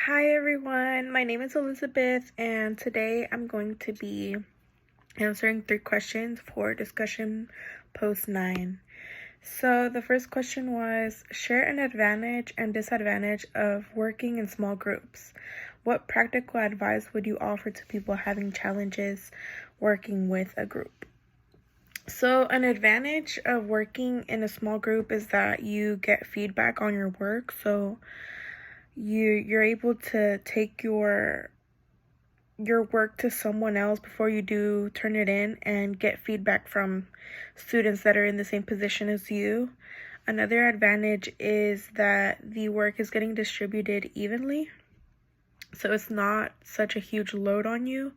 Hi everyone, my name is Elizabeth, and today I'm going to be answering 3 questions for discussion post 9. So, the first question was share an advantage and disadvantage of working in small groups. What practical advice would you offer to people having challenges working with a group? So, an advantage of working in a small group is that you get feedback on your work. So, you're able to take your work to someone else before you do turn it in and get feedback from students that are in the same position as you. Another advantage is that the work is getting distributed evenly, so it's not such a huge load on you.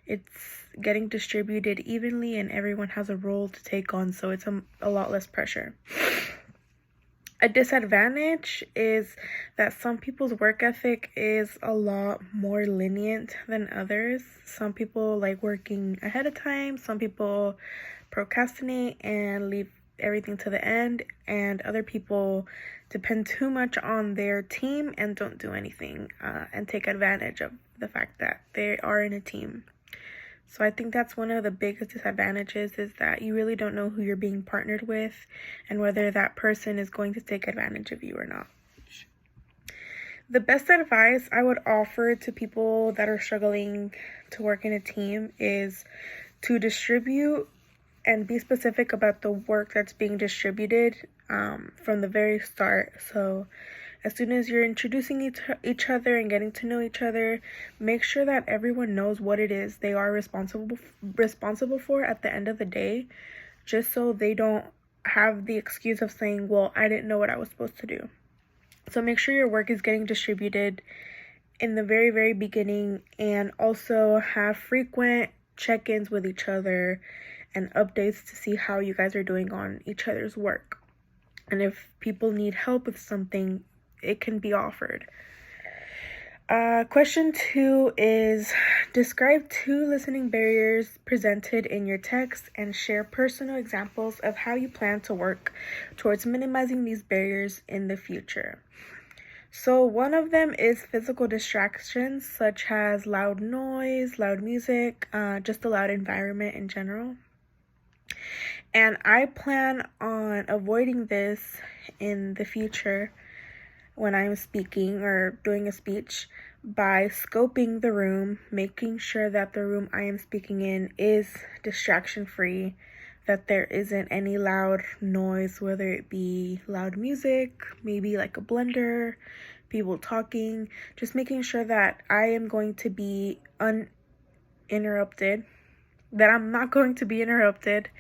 It's getting distributed evenly and everyone has a role to take on, so it's a lot less pressure. A disadvantage is that some people's work ethic is a lot more lenient than others. Some people like working ahead of time, some people procrastinate and leave everything to the end, and other people depend too much on their team and don't do anything and take advantage of the fact that they are in a team. So I think that's one of the biggest disadvantages, is that you really don't know who you're being partnered with and whether that person is going to take advantage of you or not. The best advice I would offer to people that are struggling to work in a team is to distribute and be specific about the work that's being distributed from the very start. So as soon as you're introducing each other and getting to know each other, make sure that everyone knows what it is they are responsible for at the end of the day, just so they don't have the excuse of saying, well, I didn't know what I was supposed to do. So make sure your work is getting distributed in the very, very beginning, and also have frequent check-ins with each other and updates to see how you guys are doing on each other's work. And if people need help with something, it can be offered. Question 2 is describe 2 listening barriers presented in your text and share personal examples of how you plan to work towards minimizing these barriers in the future. So one of them is physical distractions, such as loud noise, loud music, just a loud environment in general. And I plan on avoiding this in the future when I'm speaking or doing a speech by scoping the room, making sure that the room I am speaking in is distraction free, that there isn't any loud noise, whether it be loud music, maybe like a blender, people talking, just making sure that I am going to be uninterrupted, that I'm not going to be interrupted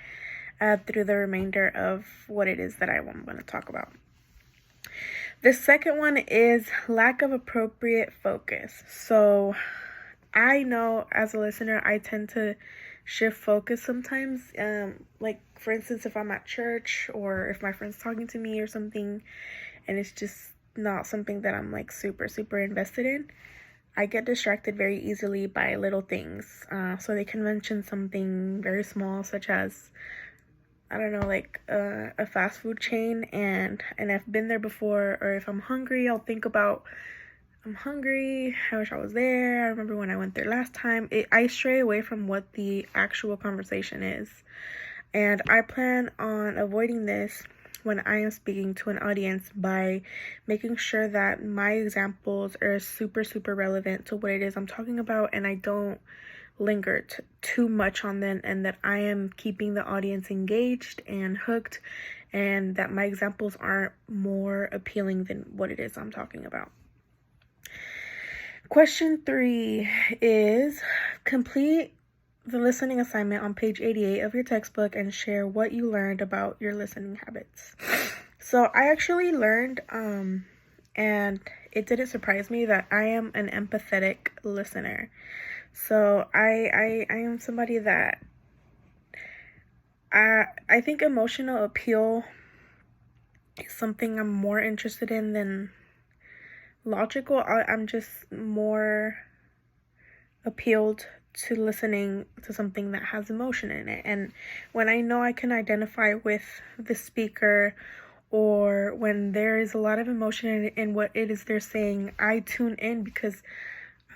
through the remainder of what it is that I'm going to talk about. The second one is lack of appropriate focus. So I know as a listener, I tend to shift focus sometimes. Like for instance, if I'm at church or if my friend's talking to me or something, and it's just not something that I'm like super, super invested in, I get distracted very easily by little things. So they can mention something very small, such as, I don't know, like a fast food chain, and I've been there before, or if I'm hungry, I'll think about, I'm hungry, I wish I was there, I remember when I went there last time. I stray away from what the actual conversation is, and I plan on avoiding this when I am speaking to an audience by making sure that my examples are super, super relevant to what it is I'm talking about, and I don't linger too much on them, and that I am keeping the audience engaged and hooked, and that my examples aren't more appealing than what it is I'm talking about. Question 3 is complete the listening assignment on page 88 of your textbook and share what you learned about your listening habits. So I actually learned, and it didn't surprise me, that I am an empathetic listener. So I am somebody that I think emotional appeal is something I'm more interested in than logical. I'm just more appealed to listening to something that has emotion in it. And when I know I can identify with the speaker, or when there is a lot of emotion in what it is they're saying, I tune in because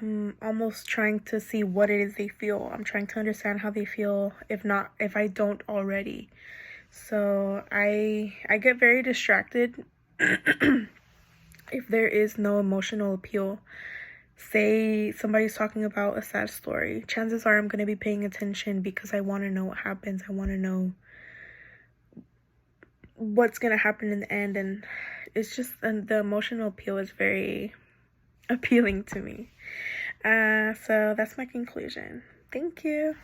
I'm almost trying to see what it is they feel. I'm trying to understand how they feel, if I don't already. So I get very distracted if there is no emotional appeal. Say somebody's talking about a sad story, chances are I'm going to be paying attention because I want to know what happens. I want to know what's going to happen in the end, and it's just, and the emotional appeal is very appealing to me. So that's my conclusion. Thank you.